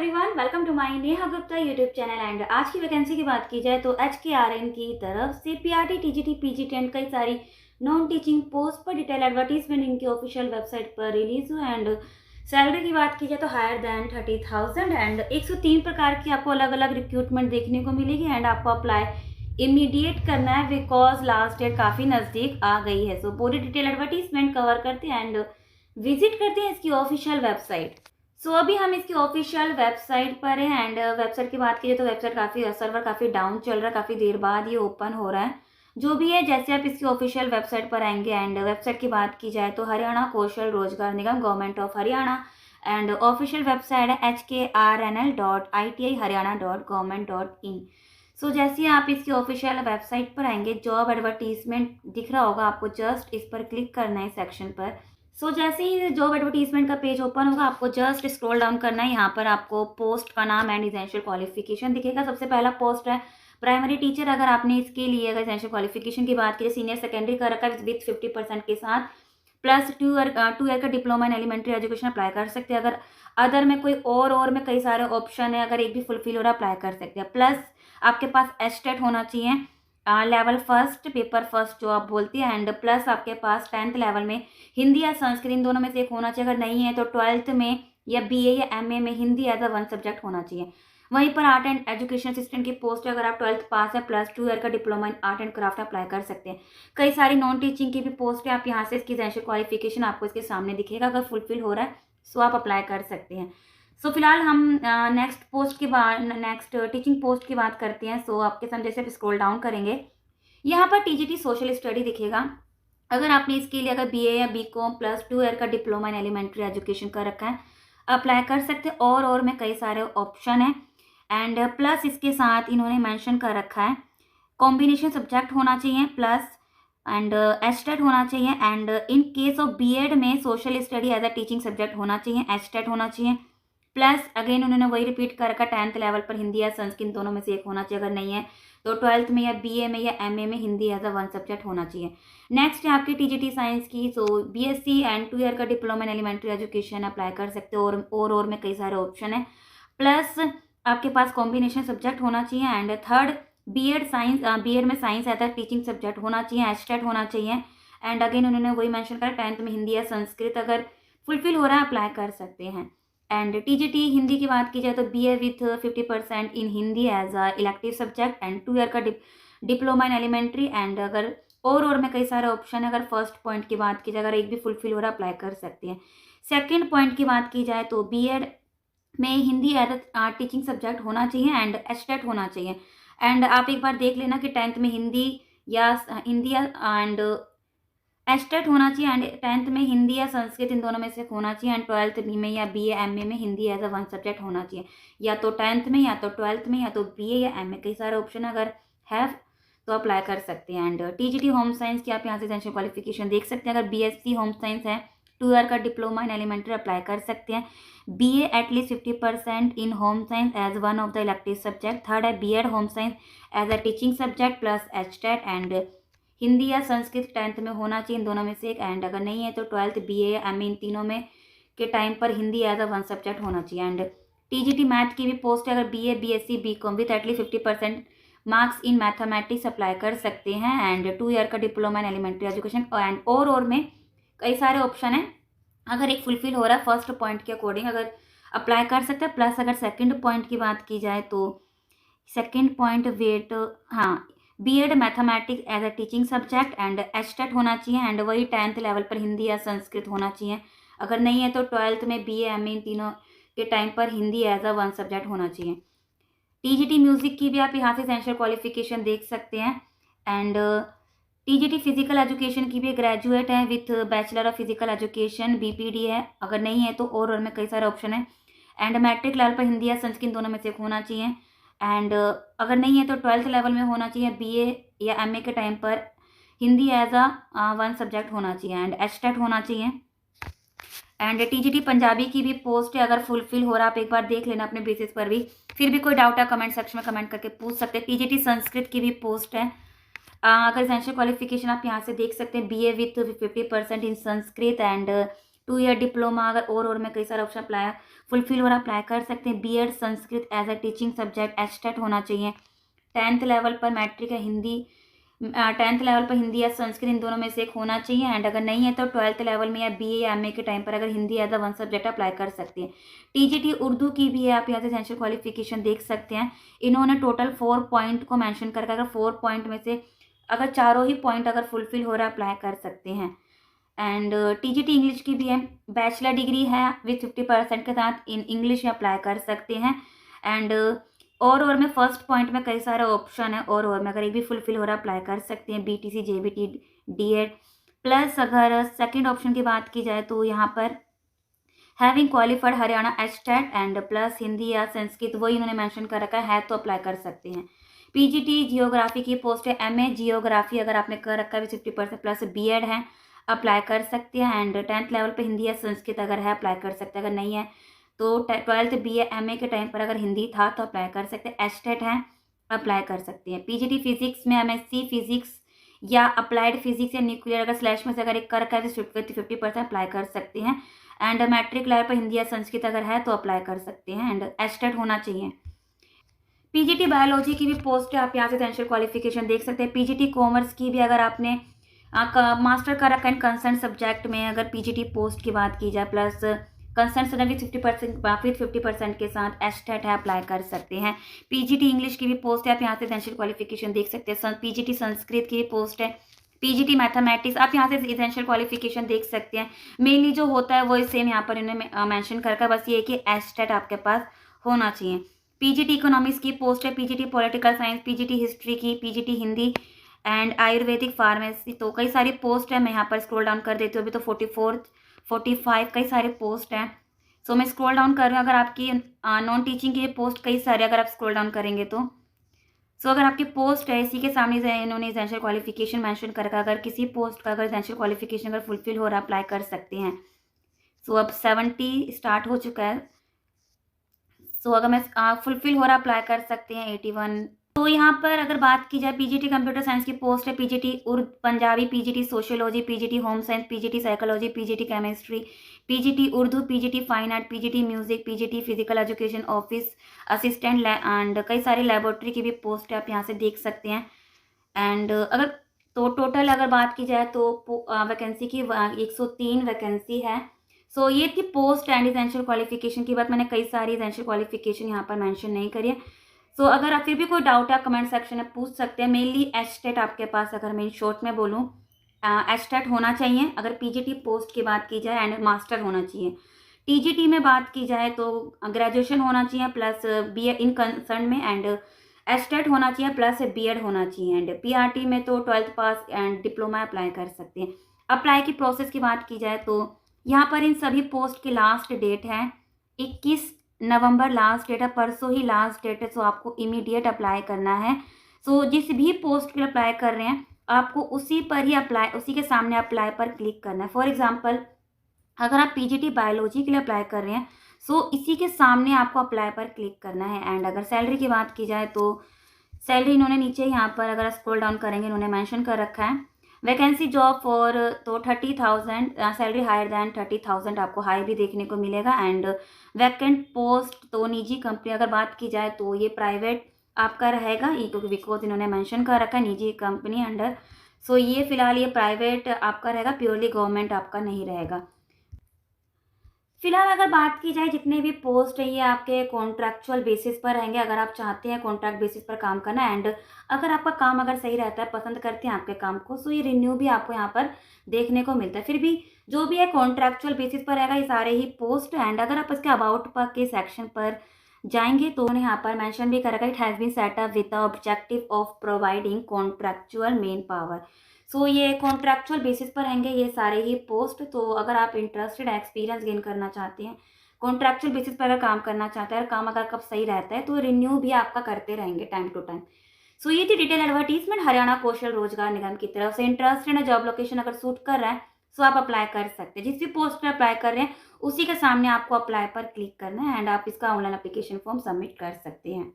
Everyone, welcome to my Neha Gupta YouTube channel. And आज की vacancy की बात की जाए तो HKRN की तरफ से PRT TGT PGT एंड कई सारी नॉन टीचिंग पोस्ट पर डिटेल एडवर्टीजमेंट इनकी ऑफिशियल वेबसाइट पर रिलीज हुआ। एंड सैलरी की बात की जाए तो हायर दैन 30,000 एंड 103 प्रकार की आपको अलग अलग रिक्रूटमेंट देखने को मिलेगी। एंड आपको अप्लाई इमीडिएट करना है बिकॉज लास्ट डेट काफ़ी नज़दीक आ गई है। सो पूरी डिटेल एडवर्टीजमेंट कवर करते हैं एंड विजिट करते हैं इसकी ऑफिशियल वेबसाइट। अभी हम इसकी ऑफिशियल वेबसाइट पर हैं। एंड वेबसाइट की बात कीजिए तो वेबसाइट सर्वर काफ़ी डाउन चल रहा है, काफ़ी देर बाद ये ओपन हो रहा है। जो भी है, जैसे आप इसकी ऑफिशियल वेबसाइट पर आएंगे एंड वेबसाइट की बात की जाए तो Haryana Kaushal Rozgar Nigam government of Haryana and official website है hkrnl.iti.haryana.government.in। सो जैसे ही आप इसकी ऑफिशियल वेबसाइट पर आएंगे, जॉब एडवर्टीजमेंट दिख रहा होगा आपको, जस्ट इस पर क्लिक करना है सेक्शन पर। जैसे ही जॉब एडवर्टीजमेंट का पेज ओपन होगा, आपको जस्ट स्क्रॉल डाउन करना है। यहाँ पर आपको पोस्ट का नाम एंड एसेंशियल क्वालिफिकेशन दिखेगा। सबसे पहला पोस्ट है प्राइमरी टीचर। अगर आपने इसके लिए अगर एसेंशियल क्वालिफिकेशन की बात की, सीनियर सेकेंडरी का रखा विथ 50% के साथ प्लस 2 ईयर का diploma in elementary education apply कर सकते हैं। अगर अदर में कोई और में कई सारे ऑप्शन है, अगर एक भी फुलफिल हो रहा अप्लाई कर सकते हैं। प्लस आपके पास एस्टेट होना चाहिए, लेवल फर्स्ट, पेपर फर्स्ट जो आप बोलती है। एंड प्लस आपके पास 10th लेवल में हिंदी या संस्कृत इन दोनों में से एक होना चाहिए। अगर नहीं है तो 12th में या BA या MA में हिंदी एज अ 1 सब्जेक्ट होना चाहिए। वहीं पर आर्ट एंड एजुकेशन असिस्टेंट की पोस्ट है। अगर आप 12th पास है प्लस 2 ईयर का diploma in art and craft apply कर सकते हैं। कई सारी नॉन टीचिंग की भी पोस्ट है। आप यहाँ से इसकी एसेंशियल क्वालिफिकेशन आपको इसके सामने दिखेगा। अगर फुलफिल हो रहा है सो आप अप्लाई कर सकते हैं। फिलहाल हम नेक्स्ट टीचिंग पोस्ट की बात करते हैं। आपके सामने जैसे आप स्क्रॉल डाउन करेंगे, यहाँ पर TGT सोशल स्टडी दिखेगा। अगर आपने इसके लिए अगर BA या BCom प्लस 2 ईयर का डिप्लोमा इन एलिमेंट्री एजुकेशन का रखा है, अप्लाई कर सकते हैं। और में कई सारे ऑप्शन हैं। एंड प्लस इसके साथ इन्होंने मेंशन कर रखा है कॉम्बिनेशन सब्जेक्ट होना चाहिए प्लस एंड एस्टेट होना चाहिए। And in case of BEd में social study as a teaching subject होना चाहिए, एस्टेट होना चाहिए। प्लस अगेन उन्होंने वही रिपीट कर रखा 10th लेवल पर हिंदी या संस्कृत दोनों में से एक होना चाहिए। अगर नहीं है तो 12th में या BA में या MA में हिंदी एज अ 1 सब्जेक्ट होना चाहिए। नेक्स्ट है आपकी TGT साइंस की। BSc एंड 2 ईयर का diploma in elementary education apply कर सकते हो। और में कई सारे ऑप्शन है। प्लस आपके पास कॉम्बिनेशन सब्जेक्ट होना चाहिए। एंड थर्ड BEd में science as a teaching subject होना चाहिए, एस्टेट होना चाहिए। एंड अगेन उन्होंने वही मैंशन करा 10th में हिंदी या संस्कृत अगर फुलफिल हो रहा है अप्लाई कर सकते हैं। एंड TGT हिंदी की बात की जाए तो BA with 50% in Hindi as a elective subject and 2 year का डिप्लोमा इन एलिमेंट्री। एंड अगर और में कई सारे ऑप्शन है। अगर फर्स्ट पॉइंट की बात की जाए, अगर एक भी फुलफिल हो रहा अप्लाई कर सकते हैं। सेकंड पॉइंट की बात की जाए तो BEd में Hindi as a teaching subject होना चाहिए एंड एस्टेट होना चाहिए। एंड आप एक बार देख लेना कि 10th में हिंदी एंड एस्टेट होना चाहिए। एंड 10th में हिंदी या संस्कृत इन दोनों में से होना चाहिए। एंड 12th में या BA MA में हिंदी एज अ 1 सब्जेक्ट होना चाहिए। या तो 10th में या तो 12th में या तो BA या MA, कई सारे ऑप्शन अगर है तो अप्लाई कर सकते हैं। एंड TGT होम साइंस की आप यहाँ से एसेंशियल क्वालिफिकेशन देख सकते हैं। अगर BSc होम साइंस है, 2 ईयर का डिप्लोमा इन एलिमेंट्री अप्लाई कर सकते हैं। BA at least 50% in home science as 1 of the elective subject. Third है BEd home science as a teaching subject plus एस्टेट। एंड हिंदी या संस्कृत 10th में होना चाहिए, इन दोनों में से एक। एंड अगर नहीं है तो 12th BA या MA इन तीनों में के टाइम पर हिंदी एज अ 1 सब्जेक्ट होना चाहिए। एंड TGT मैथ की भी पोस्ट है। अगर BA BSc BCom with at least 50% marks in mathematics apply कर सकते हैं। एंड 2 ईयर का diploma in elementary education. And और में कई सारे ऑप्शन हैं। अगर एक फुलफिल हो रहा है फर्स्ट पॉइंट के अकॉर्डिंग अगर अप्लाई कर सकते हैं। प्लस अगर सेकंड पॉइंट की बात की जाए तो second point BEd mathematics as a teaching subject and एस्टेट होना चाहिए। एंड वही 10th लेवल पर हिंदी या संस्कृत होना चाहिए। अगर नहीं है तो 12th में BA MA इन तीनों के टाइम पर हिंदी एज अ 1 सब्जेक्ट होना चाहिए। TGT म्यूजिक की भी आप यहाँ से एसेंशियल क्वालिफिकेशन देख सकते हैं। एंड TGT फिजिकल एजुकेशन की भी ग्रेजुएट है with bachelor of physical education BPD है। अगर नहीं है तो और में कई सारे ऑप्शन है। एंड मैट्रिक लेवल पर हिंदी या संस्कृत दोनों में से एक होना चाहिए। एंड अगर नहीं है तो 12th लेवल में होना चाहिए। BA या MA के टाइम पर हिंदी एज अ 1 सब्जेक्ट होना चाहिए। एंड एस्टेट होना चाहिए। एंड TGT पंजाबी की भी पोस्ट है। अगर फुलफिल हो रहा आप एक बार देख लेना अपने बेसिस पर भी। फिर भी कोई डाउट है कमेंट सेक्शन में कमेंट करके पूछ सकते हैं। TGT संस्कृत की भी पोस्ट है। अगर एसेंशियल क्वालिफिकेशन आप यहाँ से देख सकते हैं। BA with 50% in Sanskrit and 2 year diploma अगर और में कई सारे ऑप्शन अप्लाई फुलफिल हो रहा अप्लाई कर सकते हैं। B Ed Sanskrit as a teaching subject HTET होना चाहिए। 10th लेवल पर मैट्रिक या हिंदी 10th लेवल पर हिंदी या संस्कृत इन दोनों में से एक होना चाहिए। एंड अगर नहीं है तो 12th लेवल में या बीए या एमए के टाइम पर अगर Hindi as a one subject apply कर सकती है। टीजीटी उर्दू की भी है, आप यहाँ से एसेंशियल क्वालिफिकेशन देख सकते हैं। इन्होंने टोटल 4 पॉइंट को मेंशन करके अगर 4 पॉइंट में से अगर चारों ही पॉइंट अगर फुलफिल हो रहा है अप्लाई कर सकते हैं। एंड टीजीटी इंग्लिश की भी है, बैचलर डिग्री है विथ 50% के साथ इन इंग्लिश में अप्लाई कर सकते हैं। एंड और में फर्स्ट पॉइंट में कई सारे ऑप्शन है और में अगर एक भी फुलफिल हो रहा है अप्लाई कर सकते हैं। बीटीसी जेबीटी डीएड प्लस अगर सेकंड ऑप्शन की बात की जाए तो यहाँ पर having qualified Haryana HTET and plus Hindi या संस्कृत वही इन्होंने मेंशन कर रखा है तो अप्लाई कर सकते हैं। पीजीटी जियोग्राफी की पोस्ट है, एमए जियोग्राफी अगर आपने कर रखा है 50% प्लस बीएड है अप्लाई कर सकते हैं। एंड 10th लेवल पे हिंदी या संस्कृत अगर है अप्लाई कर सकते हैं, अगर नहीं है तो 12th बीए एमए के टाइम पर अगर हिंदी था तो अप्लाई कर सकते हैं। एचटेट है अप्लाई कर सकते हैं। पीजीटी फिजिक्स में एमएससी फिजिक्स या अप्लाइड फिजिक्स या न्यूक्लियर अगर स्लैश में से अगर एक कर रखा है तो 50% अप्लाई कर सकते हैं। एंड मैट्रिक लेवल पर हिंदी या संस्कृत अगर है तो अप्लाई कर सकते हैं। एंड एचटेट होना चाहिए। पीजीटी बायोलॉजी की भी पोस्ट है, आप यहाँ से एसेंशियल क्वालिफिकेशन देख सकते हैं। पीजीटी कॉमर्स की भी अगर आपने मास्टर कर रखा है कंसर्न सब्जेक्ट में अगर पीजीटी पोस्ट की बात की जाए प्लस कंसर्न सब्जेक्ट विथ 50% के साथ एचटेट है अप्लाई कर सकते हैं। पीजीटी इंग्लिश की भी पोस्ट है, आप यहाँ से एसेंशियल क्वालिफिकेशन देख सकते हैं। पीजीटी संस्कृत की भी पोस्ट है। पीजीटी मैथमेटिक्स आप यहाँ से एसेंशियल क्वालिफिकेशन देख सकते हैं। मेनली जो होता है वो सेम यहाँ पर इन्होंने मेंशन कर रखा है, बस ये कि एचटेट आपके पास होना चाहिए। पीजीटी इकोनॉमिक्स की पोस्ट है, PGT political science, PGT history की, PGT Hindi and Ayurvedic pharmacy, तो कई सारी पोस्ट है। मैं यहाँ पर स्क्रॉल डाउन कर देती हूँ, अभी तो 45 कई सारे पोस्ट हैं। सो मैं स्क्रॉल डाउन कर रही हूँ। अगर आपकी नॉन टीचिंग की पोस्ट कई सारे अगर आप स्क्रॉल डाउन करेंगे तो अगर आपकी पोस्ट है इसी के सामने इन्होंने एसेंशियल क्वालिफिकेशन मेंशन कर रखा, अगर किसी पोस्ट का अगर एसेंशियल क्वालिफिकेशन अगर फुलफिल हो रहा है अप्लाई कर सकते हैं। अब 70 स्टार्ट हो चुका है। अगर मैं फुलफिल हो रहा अप्लाई कर सकते हैं 81। तो यहाँ पर अगर बात की जाए पीजीटी कंप्यूटर साइंस की पोस्ट है, PGT Urdu Punjabi, PGT sociology, PGT home science, PGT psychology, PGT chemistry, PGT Urdu, PGT fine art, PGT music, PGT physical education office assistant and कई सारी लेबोरेटरी की भी पोस्ट है, आप यहाँ से देख सकते हैं। एंड अगर तो टोटल अगर बात की जाए तो वैकेंसी की 103 वैकेंसी है। ये थी पोस्ट एंड एसेंशियल क्वालिफिकेशन की बात। मैंने कई सारी एसेंशियल क्वालिफिकेशन यहाँ पर मेंशन नहीं करी है। अगर आप फिर भी कोई डाउट है आप कमेंट सेक्शन में पूछ सकते हैं। मेनली एचटेट आपके पास अगर मैं शॉर्ट में बोलूँ एचटेट होना चाहिए अगर पीजीटी पोस्ट की बात की जाए एंड मास्टर होना चाहिए। टीजीटी में बात की जाए तो ग्रेजुएशन होना चाहिए प्लस बीए इन कंसर्न में एंड एचटेट होना चाहिए प्लस बीएड होना चाहिए। एंड पीआरटी में तो 12th pass and diploma apply कर सकते हैं। अप्लाई की प्रोसेस की बात की जाए तो यहाँ पर इन सभी पोस्ट की लास्ट डेट है 21 नवंबर लास्ट डेट है, परसों ही लास्ट डेट है। आपको इमीडिएट अप्लाई करना है। जिस भी पोस्ट के लिए अप्लाई कर रहे हैं आपको उसी पर ही अप्लाई, उसी के सामने अप्लाई पर क्लिक करना है। फॉर एग्जांपल अगर आप पीजीटी बायोलॉजी के लिए अप्लाई कर रहे हैं इसी के सामने आपको अप्लाई पर क्लिक करना है। एंड अगर सैलरी की बात की जाए तो सैलरी इन्होंने नीचे यहाँ पर अगर स्क्रॉल डाउन करेंगे इन्होंने मेंशन कर रखा है वैकेंसी जॉब फॉर तो 30,000 सैलरी हायर दैन 30,000 आपको हाई भी देखने को मिलेगा। एंड वैकेंट पोस्ट तो निजी कंपनी अगर बात की जाए तो ये प्राइवेट आपका रहेगा, ये क्योंकि बिकॉज इन्होंने मेंशन कर रखा है निजी कंपनी अंडर। ये फिलहाल ये प्राइवेट आपका रहेगा, प्योरली गवर्नमेंट आपका नहीं रहेगा। फिलहाल अगर बात की जाए जितने भी पोस्ट है ये आपके कॉन्ट्रैक्चुअल बेसिस पर रहेंगे अगर आप चाहते हैं कॉन्ट्रैक्ट बेसिस पर काम करना। एंड अगर आपका काम अगर सही रहता है, पसंद करते हैं आपके काम को, ये रिन्यू भी आपको यहाँ पर देखने को मिलता है। फिर भी जो भी है कॉन्ट्रैक्चुअल बेसिस पर रहेगा ये सारे ही पोस्ट। एंड अगर आप इसके अबाउट पर के सेक्शन पर जाएंगे तो उन्हें यहाँ पर मेंशन भी करेगा it has been set up with the objective of providing contractual manpower. ये कॉन्ट्रैक्चुअल बेसिस पर रहेंगे ये सारे ही पोस्ट। अगर आप इंटरेस्टेड एक्सपीरियंस गेन करना चाहते हैं, कॉन्ट्रैक्चुअल बेसिस पर अगर काम करना चाहते हैं, काम अगर कब सही रहता है तो रिन्यू भी आपका करते रहेंगे टाइम टू टाइम। ये थी डिटेल एडवर्टीजमेंट हरियाणा कौशल रोजगार निगम की तरफ से। इंटरेस्टेड है, जॉब लोकेशन अगर सूट कर रहा है आप अप्लाई कर सकते हैं। जिस भी पोस्ट पर अप्लाई कर रहे हैं उसी के सामने आपको अप्लाई पर क्लिक करना है एंड आप इसका ऑनलाइन एप्लीकेशन फॉर्म सबमिट कर सकते हैं।